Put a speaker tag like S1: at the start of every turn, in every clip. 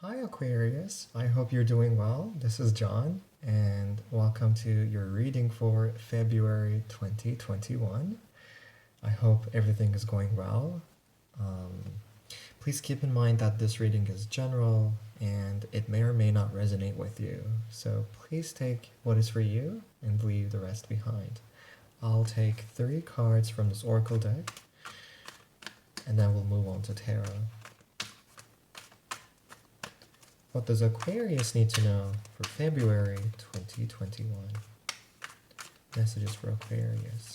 S1: Hi Aquarius, I hope you're doing well. This is John, and welcome to your reading for February 2021. I hope everything is going well. Um, Please keep in mind that this reading is general and it may or may not resonate with you. So please take what is for you and leave the rest behind. I'll take 3 cards from this Oracle deck and then we'll move on to tarot. What does Aquarius need to know for February 2021? Messages for Aquarius.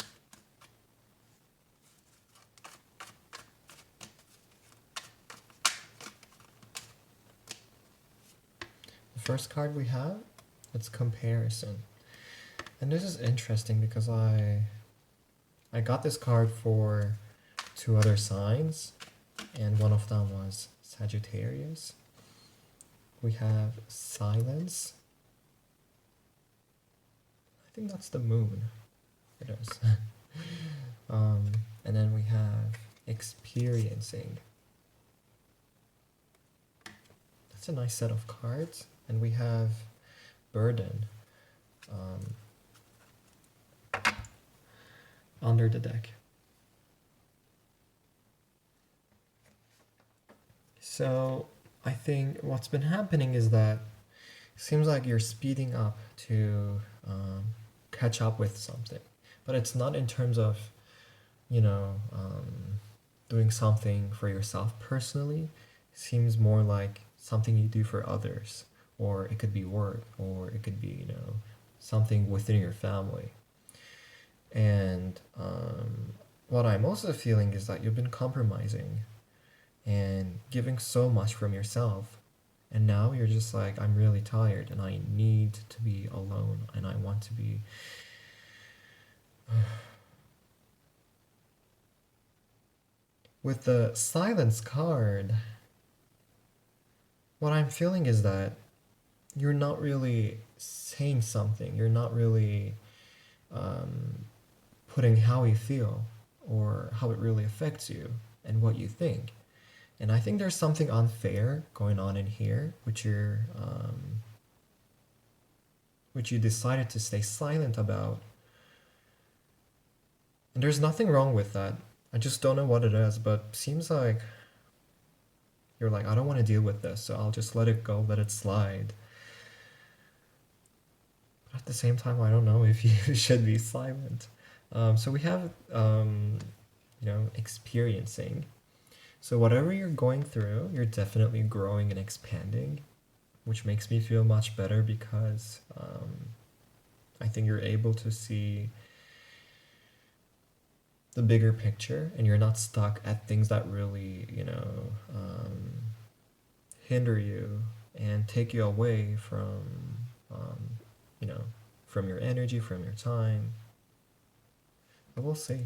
S1: The first card we have, it's comparison. And this is interesting because I got this card for 2 other signs, and one of them was Sagittarius. We have silence. I think that's the moon. It is. And then we have experiencing. That's a nice set of cards. And we have burden under the deck. So I think what's been happening is that it seems like you're speeding up to catch up with something, but it's not in terms of, doing something for yourself personally. It seems more like something you do for others, or it could be work, or it could be, something within your family. And what I'm also feeling is that you've been compromising and giving so much from yourself, and now you're just like, I'm really tired and I need to be alone and I want to be with the silence card. What I'm feeling is that you're not really saying something, you're not really putting how you feel or how it really affects you and what you think. And I think there's something unfair going on in here, which you decided to stay silent about. And there's nothing wrong with that. I just don't know what it is, but seems like you're like, I don't want to deal with this, so I'll just let it go, let it slide. But at the same time, I don't know if you should be silent. So we have, experiencing. So whatever you're going through, you're definitely growing and expanding, which makes me feel much better because I think you're able to see the bigger picture and you're not stuck at things that really, hinder you and take you away from, from your energy, from your time. But we'll see.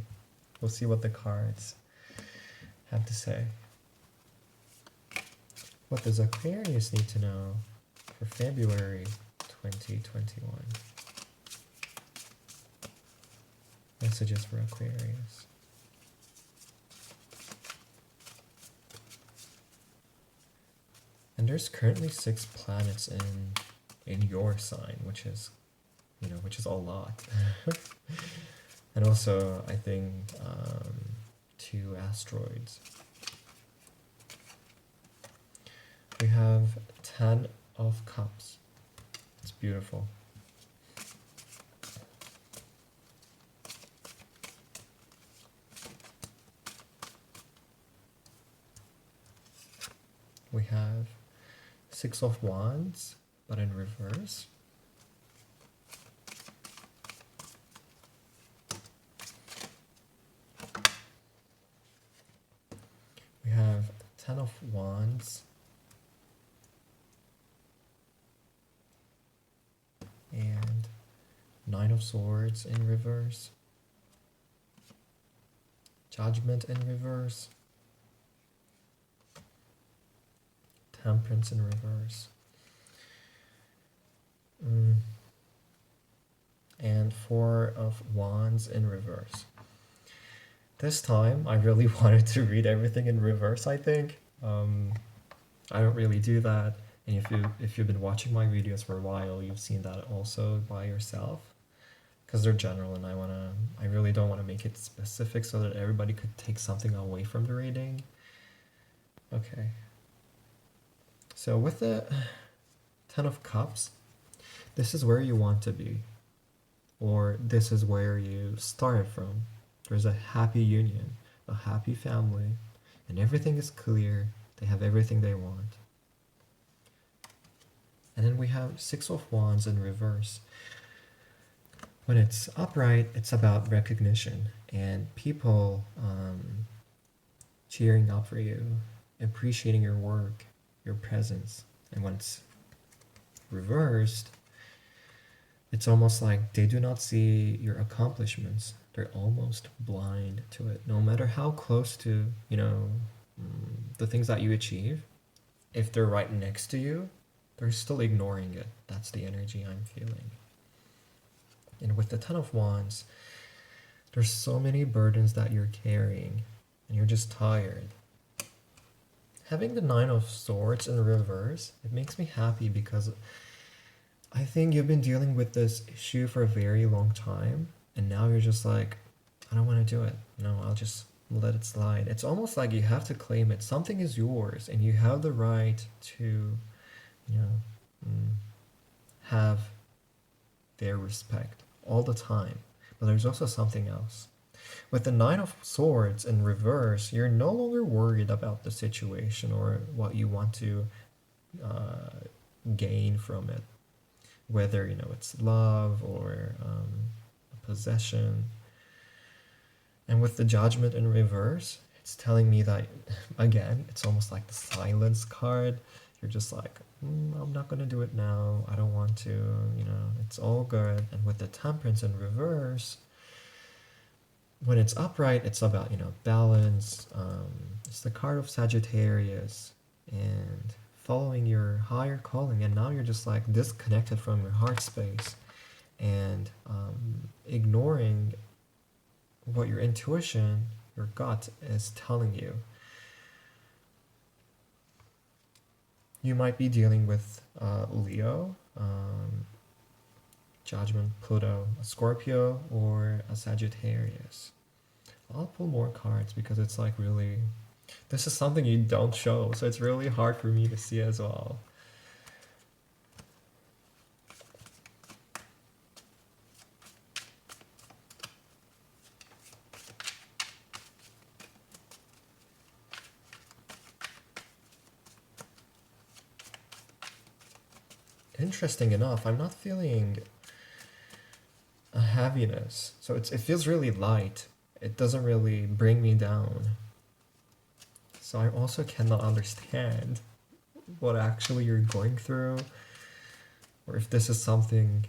S1: We'll see what the cards have to say. What does Aquarius need to know for February 2021? Messages for Aquarius. And there's currently 6 planets in your sign, which is a lot. And also, I think 2 asteroids. We have 10 of Cups. It's beautiful. We have 6 of Wands, but in reverse. We have 10 of Wands and 9 of Swords in reverse. Judgment in reverse. Temperance in reverse. And 4 of Wands in reverse. This time, I really wanted to read everything in reverse, I think. I don't really do that. And if you've been watching my videos for a while, you've seen that also by yourself, because they're general, and I really don't want to make it specific so that everybody could take something away from the reading. Okay. So with the Ten of Cups, this is where you want to be, or this is where you started from. There's a happy union, a happy family, and everything is clear. They have everything they want. And then we have Six of Wands in reverse. When it's upright, it's about recognition and people cheering up for you, appreciating your work, your presence. And when it's reversed, it's almost like they do not see your accomplishments. They're almost blind to it. No matter how close to, the things that you achieve, if they're right next to you, they're still ignoring it. That's the energy I'm feeling. And with the Ten of Wands, there's so many burdens that you're carrying, and you're just tired. Having the Nine of Swords in reverse, it makes me happy because I think you've been dealing with this issue for a very long time, and now you're just like, I don't want to do it. No, I'll just let it slide. It's almost like you have to claim it. Something is yours, and you have the right to, have their respect all the time. But there's also something else. With the Nine of Swords in reverse, you're no longer worried about the situation or what you want to gain from it. Whether, it's love or a possession. And with the Judgment in reverse, it's telling me that, again, it's almost like the silence card. You're just like, I'm not going to do it now. I don't want to, it's all good. And with the Temperance in reverse, when it's upright, it's about, balance. It's the card of Sagittarius and following your higher calling. And now you're just like disconnected from your heart space and ignoring what your intuition, your gut is telling you. You might be dealing with Leo, Judgment, Pluto, a Scorpio, or a Sagittarius. I'll pull more cards because it's like really, this is something you don't show, so it's really hard for me to see as well. Interesting enough, I'm not feeling a heaviness. So it feels really light. It doesn't really bring me down. So I also cannot understand what actually you're going through, or if this is something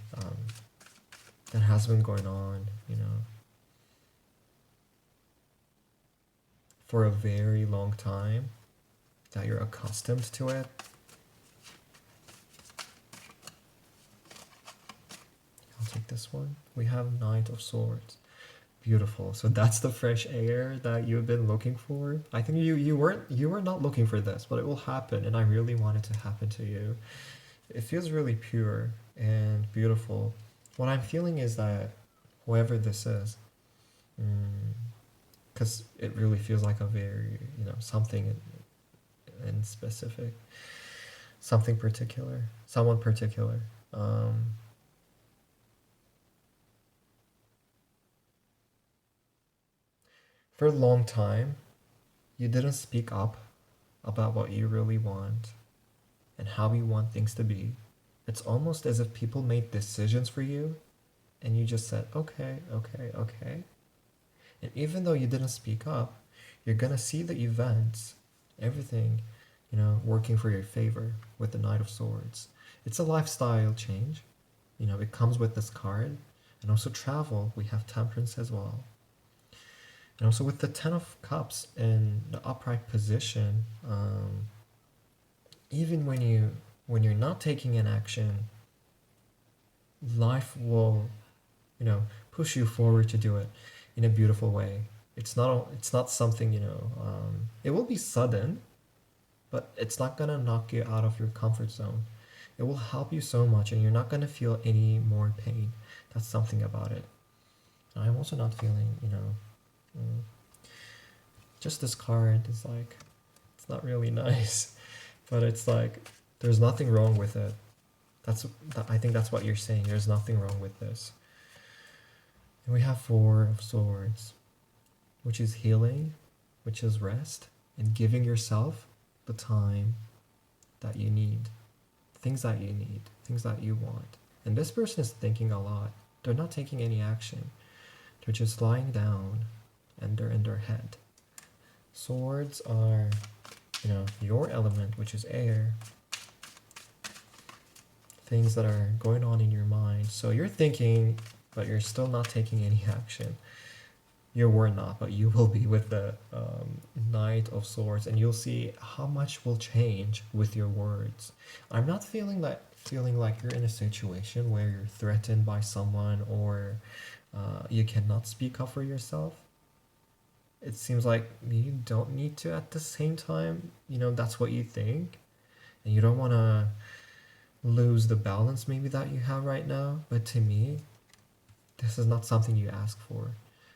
S1: that has been going on, for a very long time, that you're accustomed to it. Take this one. We have Knight of Swords. Beautiful. So that's the fresh air that you've been looking for. I think you were not looking for this, but it will happen, and I really want it to happen to you. It feels really pure and beautiful. What I'm feeling is that whoever this is, because it really feels like a very, something in specific, something particular, someone particular. For a long time, you didn't speak up about what you really want and how you want things to be. It's almost as if people made decisions for you and you just said, okay, okay, okay. And even though you didn't speak up, you're gonna see the events, everything, working for your favor with the Knight of Swords. It's a lifestyle change. It comes with this card. And also travel, we have Temperance as well. And also with the Ten of Cups in the upright position, even when you're not taking an action, life will, push you forward to do it in a beautiful way. It's not something, it will be sudden, but it's not gonna knock you out of your comfort zone. It will help you so much, and you're not gonna feel any more pain. That's something about it. I'm also not feeling, mm, just this card is like, it's not really nice, but it's like, there's nothing wrong with it. I think that's what you're saying. There's nothing wrong with this. And we have Four of Swords, which is healing, which is rest, and giving yourself the time that you need, things that you need, things that you want. And this person is thinking a lot. They're not taking any action. They're just lying down and they're in their head. Swords are, your element, which is air. Things that are going on in your mind. So you're thinking, but you're still not taking any action. You were not, but you will be with the Knight of Swords, and you'll see how much will change with your words. I'm not feeling like you're in a situation where you're threatened by someone or you cannot speak up for yourself. It seems like you don't need to at the same time. That's what you think, and you don't want to lose the balance maybe that you have right now. But to me, this is not something you ask for.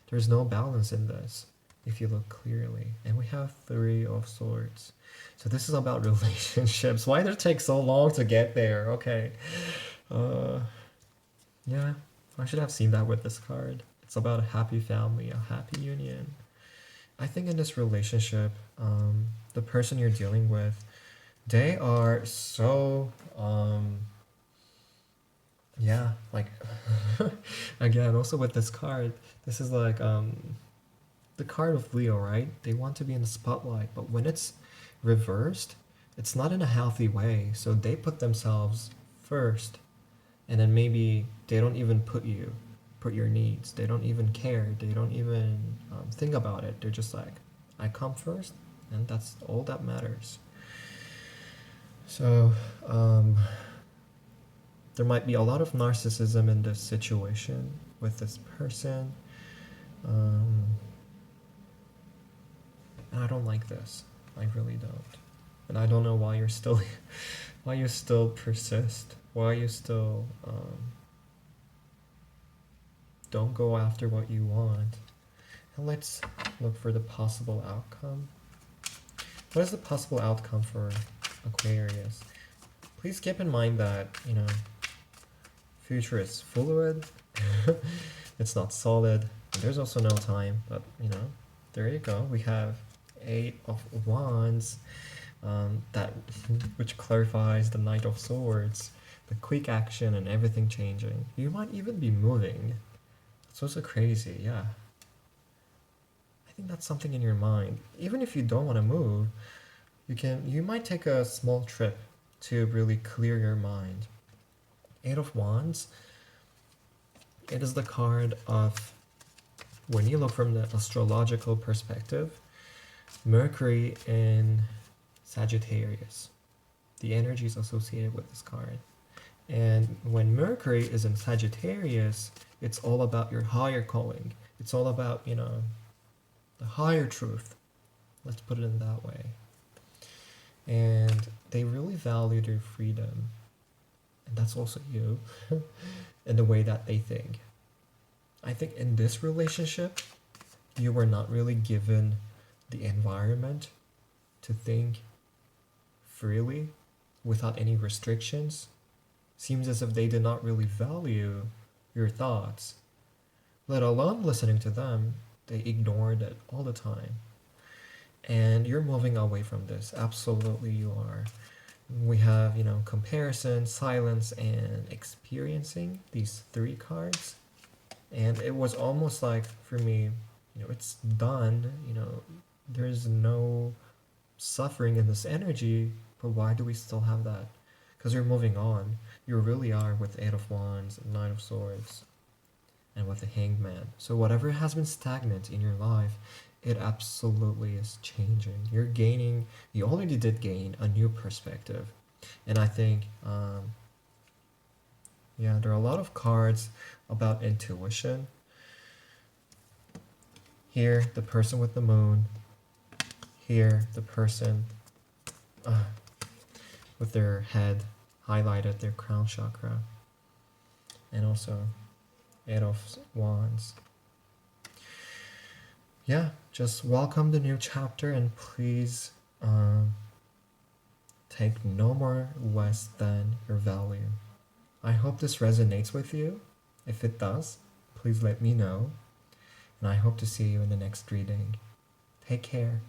S1: There's no balance in this if you look clearly. And we have Three of Swords. So this is about relationships. Why did it take so long to get there? Okay. Yeah, I should have seen that with this card. It's about a happy family, a happy union. I think in this relationship, the person you're dealing with, they are so yeah, like again, also with this card, this is like the card of Leo, right? They want to be in the spotlight, but when it's reversed, it's not in a healthy way. So they put themselves first, and then maybe they don't even put your needs. They don't even care. They don't even think about it. They're just like, I come first, and that's all that matters. So there might be a lot of narcissism in this situation with this person. And I don't like this. I really don't. And I don't know why you're still why you still persist, why you still don't go after what you want. And let's look for the possible outcome. What is the possible outcome for Aquarius? Please keep in mind that, future is fluid. It's not solid. There's also no time, but there you go. We have Eight of Wands, which clarifies the Knight of Swords, the quick action and everything changing. You might even be moving. It's also crazy, yeah. I think that's something in your mind. Even if you don't want to move, you might take a small trip to really clear your mind. Eight of Wands, it is the card of, when you look from the astrological perspective, Mercury in Sagittarius. The energy is associated with this card. And when Mercury is in Sagittarius, it's all about your higher calling. It's all about, the higher truth. Let's put it in that way. And they really value their freedom. And that's also you, in the way that they think. I think in this relationship, you were not really given the environment to think freely without any restrictions. Seems as if they did not really value your thoughts, let alone listening to them. They ignored it all the time. And you're moving away from this. Absolutely you are. We have, comparison, silence, and experiencing, these three cards. And it was almost like, for me, it's done. There's no suffering in this energy, but why do we still have that? Because you're moving on. You really are with Eight of Wands, Nine of Swords, and with the Hanged Man. So whatever has been stagnant in your life, it absolutely is changing. You already did gain a new perspective. And I think, there are a lot of cards about intuition. Here, the person with the moon. Here, the person with their head highlighted, their crown chakra, and also 8 of Wands. Yeah, just welcome the new chapter, and please take no more less than your value. I hope this resonates with you. If it does, please let me know, and I hope to see you in the next reading. Take care.